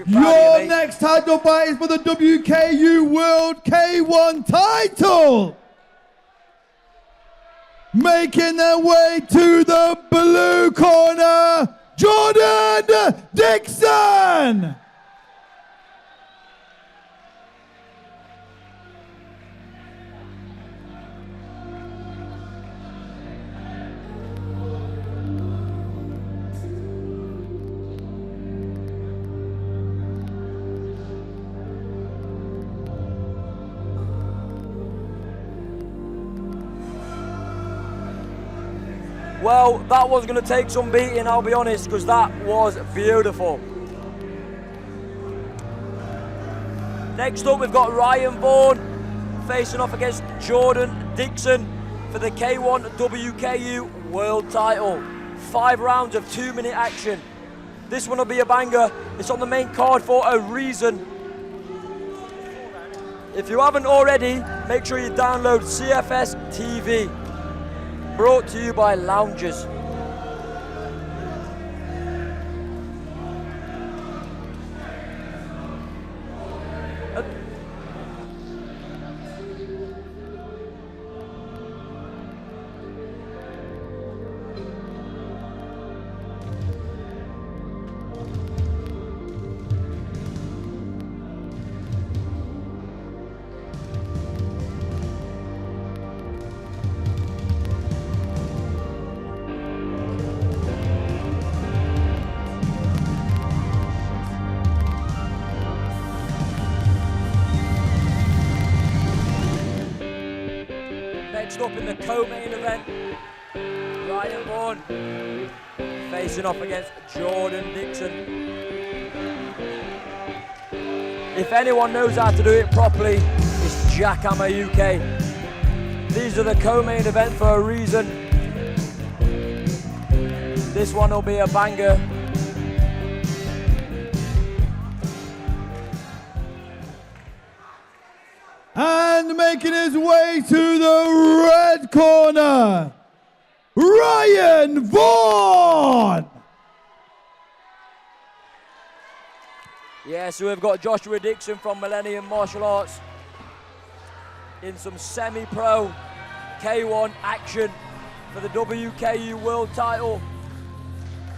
be proud of you, Your mate. next title fight is for the WKU World K1 title. Making their way to the blue corner, Jordan Dixon. Well, that was going to take some beating, I'll be honest, because that was beautiful. Next up, we've got Ryan Vaughan facing off against Jordan Dixon for the K1 WKU World title. 5 rounds of 2-minute action. This one will be a banger. It's on the main card for a reason. If you haven't already, make sure you download CFS TV. Brought to you by Loungers. Next up in the co-main event, Ryan Vaughan facing off against Jordan Dixon. If anyone knows how to do it properly, it's JackHammer UK. These are the co-main event for a reason. This one will be a banger. And making his way to the red corner, Ryan Vaughan. Yeah, so we've got Joshua Dixon from Millennium Martial Arts in some semi-pro K1 action for the WKU World title.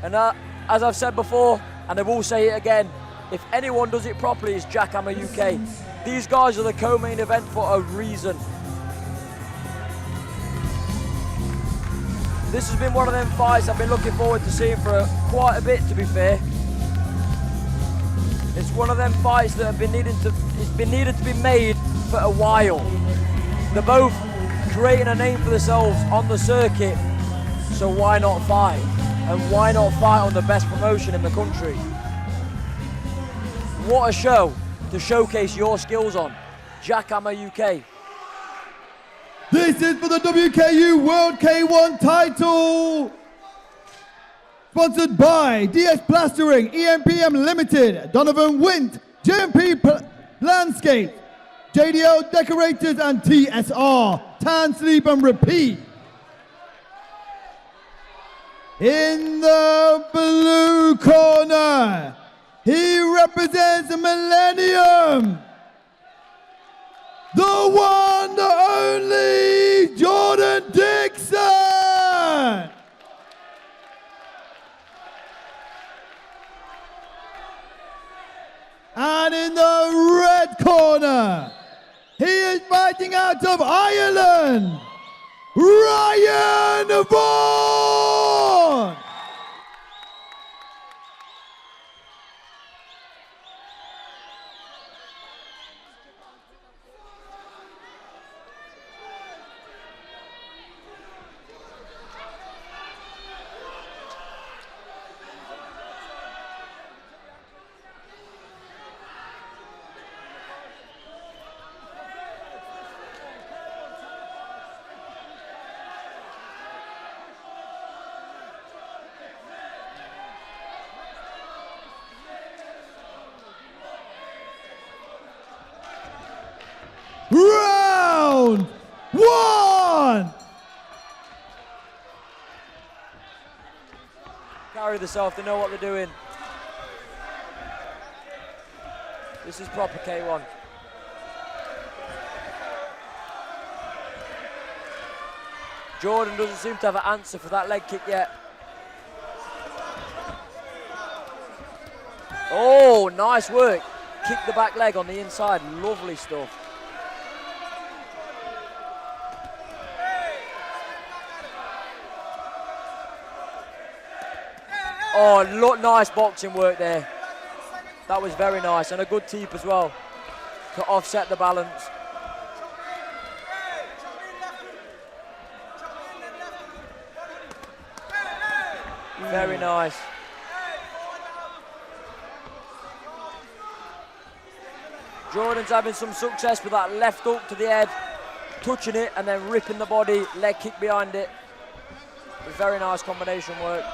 And as I've said before, and I will say it again, if anyone does it properly, it's JackHammer UK. These guys are the co-main event for a reason. This has been one of them fights I've been looking forward to seeing for quite a bit, to be fair. It's one of them fights that have been needed to be made for a while. They're both creating a name for themselves on the circuit, so why not fight? And why not fight on the best promotion in the country? What a show to showcase your skills on. JackHammer UK. This is for the WKU World K1 title. Sponsored by DS Plastering, EMPM Limited, Donovan Wint, JMP Landscape, JDL Decorators and TSR, Tan, Sleep and Repeat. In the blue corner, he represents Millennium. The one, the only, Jordan Dixon. And in the red corner, he is fighting out of Ireland, Ryan Vaughan. Round 1. Carry themselves, they know what they're doing. This is proper K1. Jordan doesn't seem to have an answer for that leg kick yet. Oh, nice work. Kick the back leg on the inside. Lovely stuff. Oh, look, nice boxing work there. That was very nice, and a good teep as well to offset the balance. Very nice. Jordan's having some success with that left hook to the head, touching it and then ripping the body, leg kick behind it. Very nice combination work.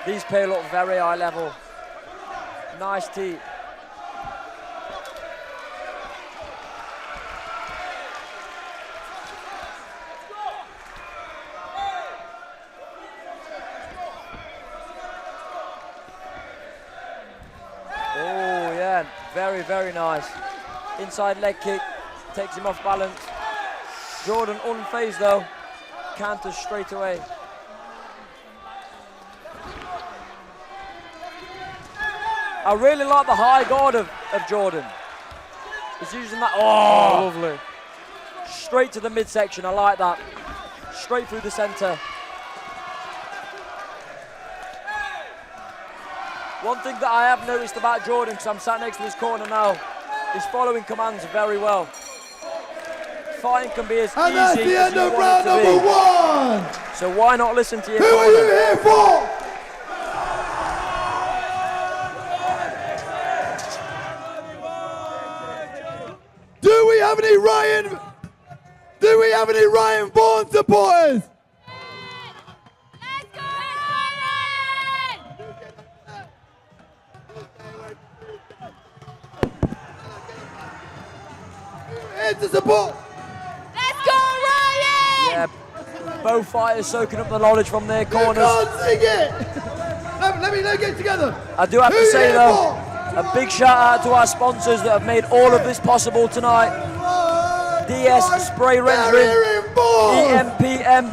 These pair look very high level. Nice tee. Oh yeah, very, very nice. Inside leg kick, takes him off balance. Jordan unfazed though, counters straight away. I really like the high guard of Jordan. He's using that, oh, lovely. Straight to the midsection, I like that. Straight through the center. One thing that I have noticed about Jordan, because I'm sat next to his corner now, he's following commands very well. Fighting can be as easy as you want it to be. And that's the end of round number 1. So why not listen to your corner? Who are you here for? Do we have any Ryan Vaughan supporters? Let's go, Ryan! Here's the support. Let's go, Ryan! Yeah, both fighters soaking up the knowledge from their corners. You can't sing it. Let me get together. I do have to say though, a big shout out to our sponsors that have made all of this possible tonight. DS Spray Rendering, EMPM,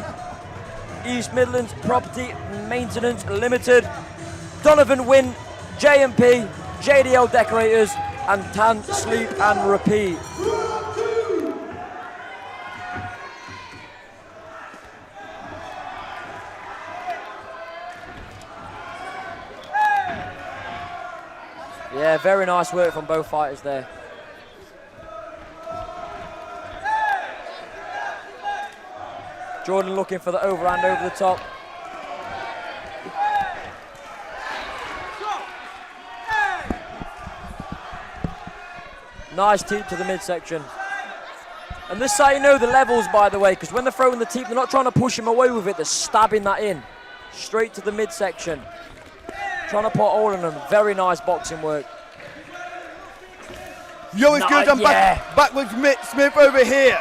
East Midlands Property Maintenance Limited, Donovan Wynn, J&P, JDL Decorators, and Tan Sleep and Repeat. Yeah, very nice work from both fighters there. Jordan looking for the overhand over the top. Nice teep to the midsection. And this is how you know the levels, by the way, because when they're throwing the teep, they're not trying to push him away with it, they're stabbing that in. Straight to the midsection. Trying to put all in them. Very nice boxing work. Yo, it's good. I'm back with Mitt Smith over here.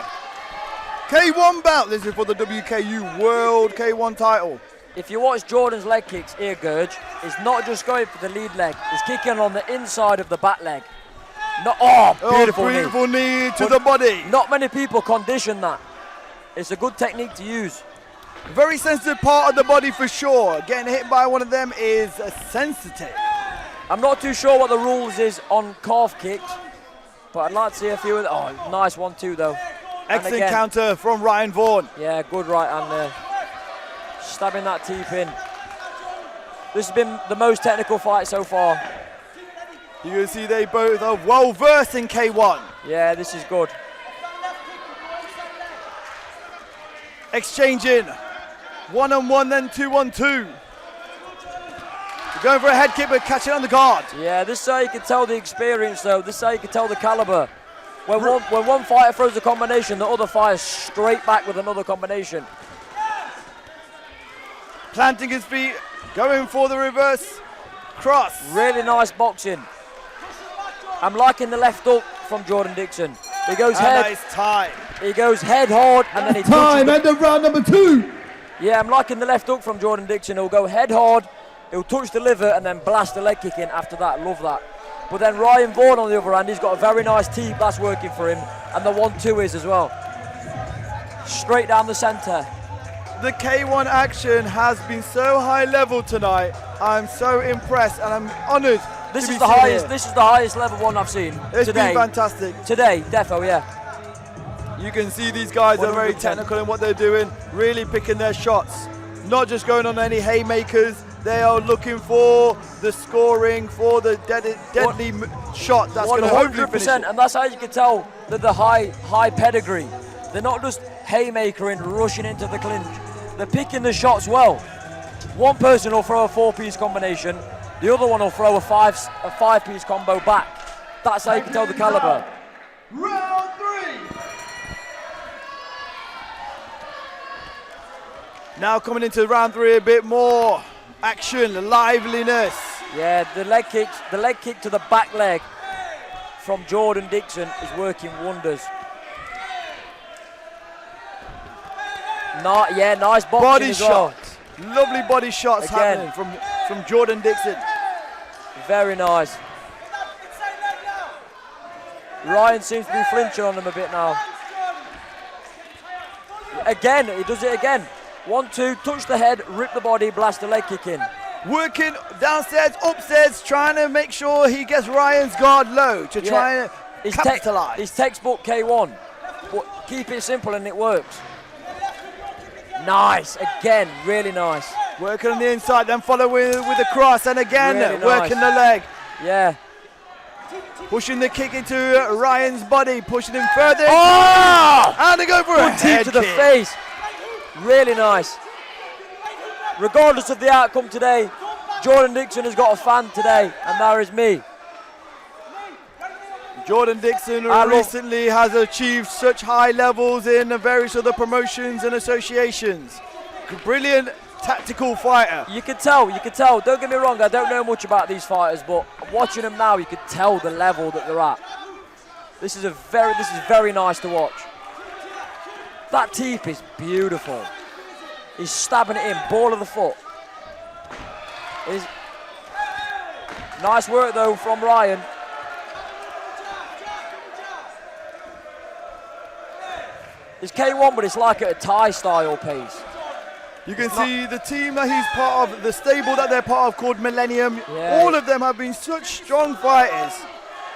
K1 bout. This is for the WKU World K1 title. If you watch Jordan's leg kicks, ear Gurge, he's not just going for the lead leg. He's kicking on the inside of the back leg. Beautiful knee to the body. Not many people condition that. It's a good technique to use. Very sensitive part of the body for sure. Getting hit by one of them is sensitive. I'm not too sure what the rules is on calf kicks, but I'd like to see a few of them. Oh, nice 1-2 though. Excellent counter from Ryan Vaughan. Yeah, good right hand there. Stabbing that teep in. This has been the most technical fight so far. You can see they both are well versed in K1. Yeah, this is good. Exchanging. 1-on-1, then 2-on-2. Going for a head kick, but catching on the guard. Yeah, this is how you can tell the experience though. This is how you can tell the caliber. When one fighter throws a combination, the other fires straight back with another combination. Planting his feet, going for the reverse cross. Really nice boxing. I'm liking the left hook from Jordan Dixon. He goes head. Nice time. He goes head hard and then he time. End of round number 2. Yeah, I'm liking the left hook from Jordan Dixon. He'll go head hard He'll touch the liver and then blast the leg kick in after that. Love that. But then Ryan Vaughan on the other hand, he's got a very nice T-blast working for him, and the 1-2 is as well. Straight down the centre. The K1 action has been so high level tonight. I'm so impressed and I'm honoured. This is the highest. This is the highest level one I've seen It's today. been fantastic. Today, defo, yeah. You can see these guys are very 100%. technical in what they're doing, really picking their shots. Not just going on any haymakers, they are looking for the scoring, for the deadly shot that's going to hopefully finish it. And that's how you can tell that the high pedigree. They're not just haymakering, rushing into the clinch. They're picking the shots well. One person will throw a 4-piece combination, the other one will throw a 5-piece combo back. That's how you can tell the caliber. Round 3. Now coming into round 3, a bit more action, liveliness. Yeah, the leg kick to the back leg from Jordan Dixon is working wonders. Nice boxing Body as well. shot. Lovely body shots Again. happening from Jordan Dixon. Very nice. Ryan seems to be flinching on him a bit now. Again, he does it again. 1-2, touch the head, rip the body, blast the leg kick in. Working downstairs, upstairs, trying to make sure he gets Ryan's guard low to try and capitalise. His textbook K1, but keep it simple and it works. Nice, again, really nice. Working on the inside, then following with the cross, and again Really working nice. the leg. Yeah. Pushing the kick into Ryan's body, pushing him further. Oh! And they go for a Good team head to the kick. face. Really nice. Regardless of the outcome today, Jordan Dixon has got a fan today, and there is me. Jordan Dixon recently has achieved such high levels in various other promotions and associations. Brilliant tactical fighter. You can tell. Don't get me wrong, I don't know much about these fighters, but watching them now, you can tell the level that they're at. This is very nice to watch. That teep is beautiful. He's stabbing it in, ball of the foot. Nice work though from Ryan. It's K1, but it's like at a Thai style pace. You can see the team that he's part of, the stable that they're part of called Millennium. Yeah. All of them have been such strong fighters.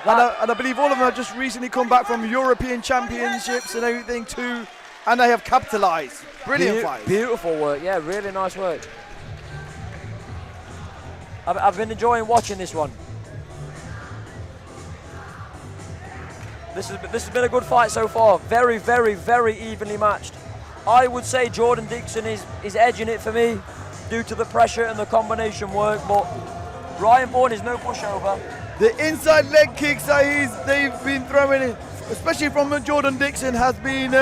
And I believe all of them have just recently come back from European championships and everything too. And they have capitalised. Brilliant fights. Beautiful work, yeah, really nice work. I've been enjoying watching this one. This has been a good fight so far. Very, very, very evenly matched. I would say Jordan Dixon is edging it for me due to the pressure and the combination work, but Ryan Vaughan is no pushover. The inside leg kicks that they've been throwing in, especially from Jordan Dixon, has been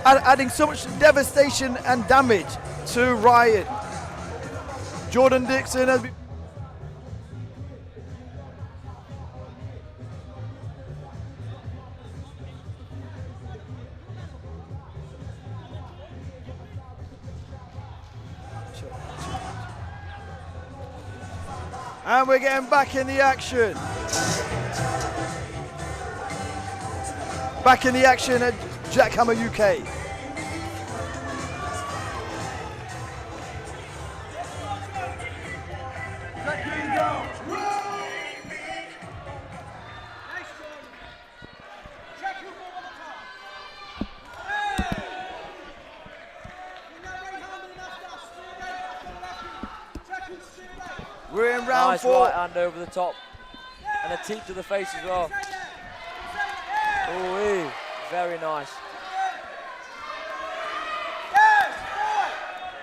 adding so much devastation and damage to Ryan. Jordan Dixon has been... And we're getting back in the action. Back in the action at JackHammer UK. We're in round Nice 4. right hand over the top. And a teep to the face as well. Ooh, very nice.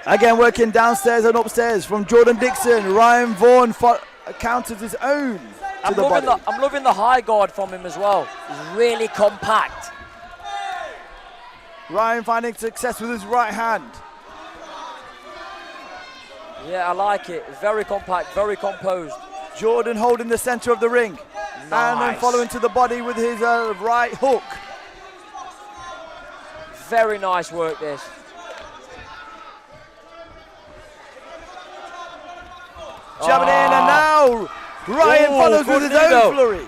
Again, working downstairs and upstairs from Jordan Dixon. Ryan Vaughan counters his own to the body. I'm loving the high guard from him as well. He's really compact. Ryan finding success with his right hand. Yeah, I like it. Very compact, very composed. Jordan holding the center of the ring. Nice. And then following to the body with his right hook. Very nice work, this. Jabbing in, and now Ryan follows with his own flurry.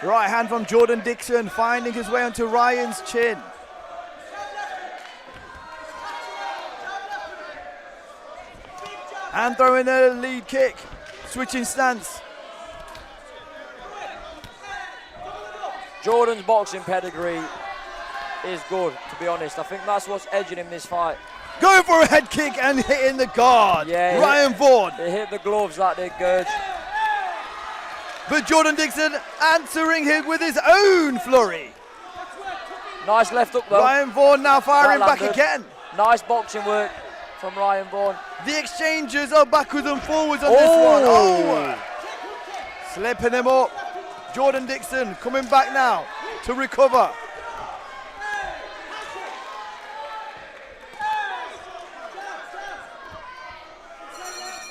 Right hand from Jordan Dixon, finding his way onto Ryan's chin. And throwing a lead kick, switching stance. Jordan's boxing pedigree is good, to be honest. I think that's what's edging him this fight. Going for a head kick and hitting the guard. Yeah, Ryan Vaughan. It hit the gloves, that did, Gurge. But Jordan Dixon answering him with his own flurry. Nice left hook though. Ryan Vaughan now firing back landed. again. Nice boxing work from Ryan Vaughan. The exchanges are backwards and forwards on this one. Oh! Slipping him up. Jordan Dixon coming back now to recover.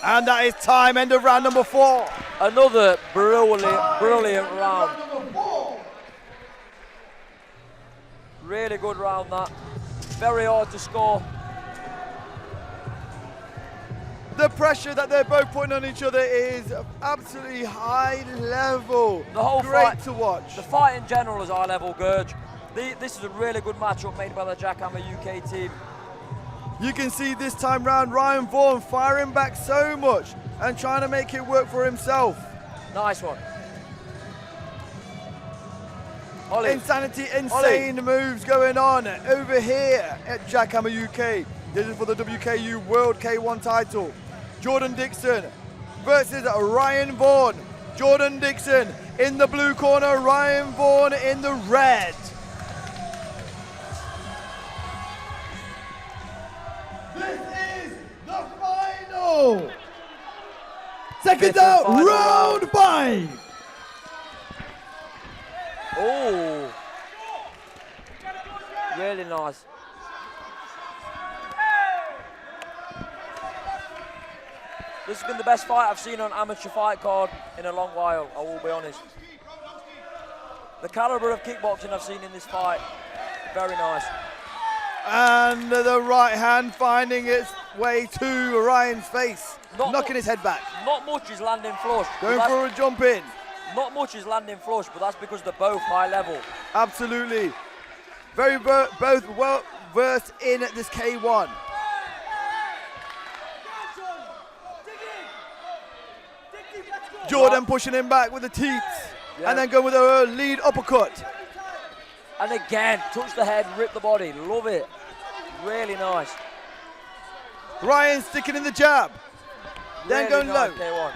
And that is time, end of round number 4. Another brilliant round. Really good round that. Very hard to score. The pressure that they're both putting on each other is absolutely high level. The whole Great fight, to watch. The fight in general is high level, Gurge. This is a really good matchup made by the JackHammer UK team. You can see this time round Ryan Vaughan firing back so much and trying to make it work for himself. Nice one. Ollie. Insanity, insane moves going on over here at JackHammer UK. This is for the WKU World K1 title. Jordan Dixon versus Ryan Vaughan. Jordan Dixon in the blue corner, Ryan Vaughan in the red. This is the final. Seconds out, round 5. Oh, really nice. This has been the best fight I've seen on amateur fight card in a long while, I will be honest. The caliber of kickboxing I've seen in this fight, very nice. And the right hand finding its way to Ryan's face, knocking his head back. Not much is landing flush. Going for a jump in. Not much is landing flush, but that's because they're both high level. Absolutely. Both well versed in this K1. Jordan pushing him back with the teeth, and then going with a lead uppercut. And again, touch the head, rip the body. Love it. Really nice. Ryan sticking in the jab, then Really going nice, low. K1.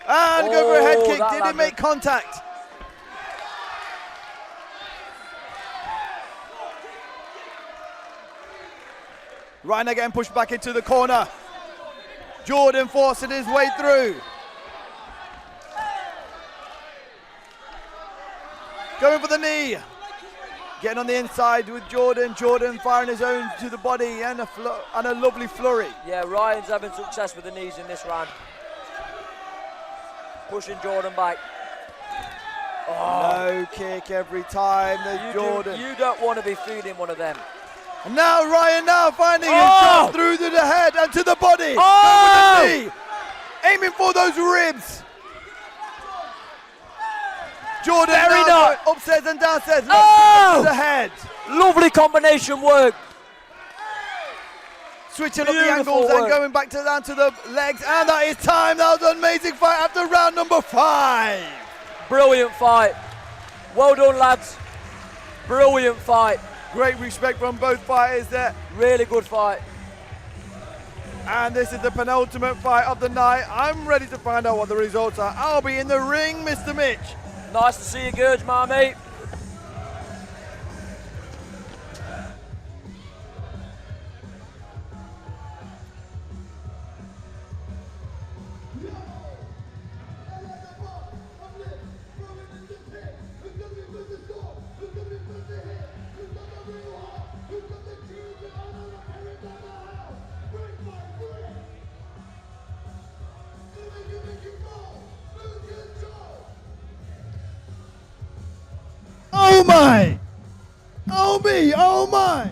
And go for a head kick. that Did it landed. make contact? Ryan again pushed back into the corner. Jordan forcing his way through. Going for the knee. Getting on the inside with Jordan. Jordan firing his own to the body and a lovely flurry. Yeah, Ryan's having success with the knees in this round. Pushing Jordan back. No kick every time. Jordan. You don't want to be feeding one of them. And now Ryan now finding himself through to the head and to the body. Oh! Going with the knee. Aiming for those ribs. Jordan Very now nice. going upstairs and downstairs. Oh! To the head. Lovely combination work. Switching up the Beautiful angles and work. going back down to the legs. And that is time. That was an amazing fight after round number 5. Brilliant fight. Well done, lads. Brilliant fight. Great respect from both fighters there. Really good fight. And this is the penultimate fight of the night. I'm ready to find out what the results are. I'll be in the ring, Mr. Mitch. Nice to see you, Gurge, my mate. Oh my! Oh me! me, oh my.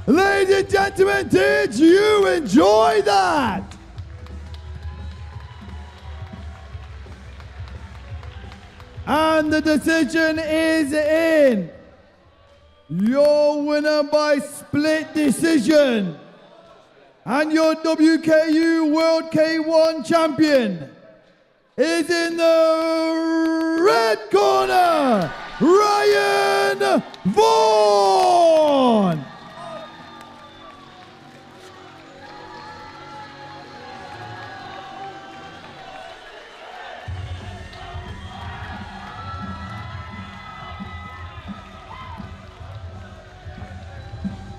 Ladies and gentlemen, did you enjoy that? And the decision is in. Your winner by split decision and your WKU World K1 champion is in the red corner, Ryan Vaughan.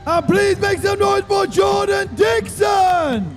And please make some noise for Jordan Dixon.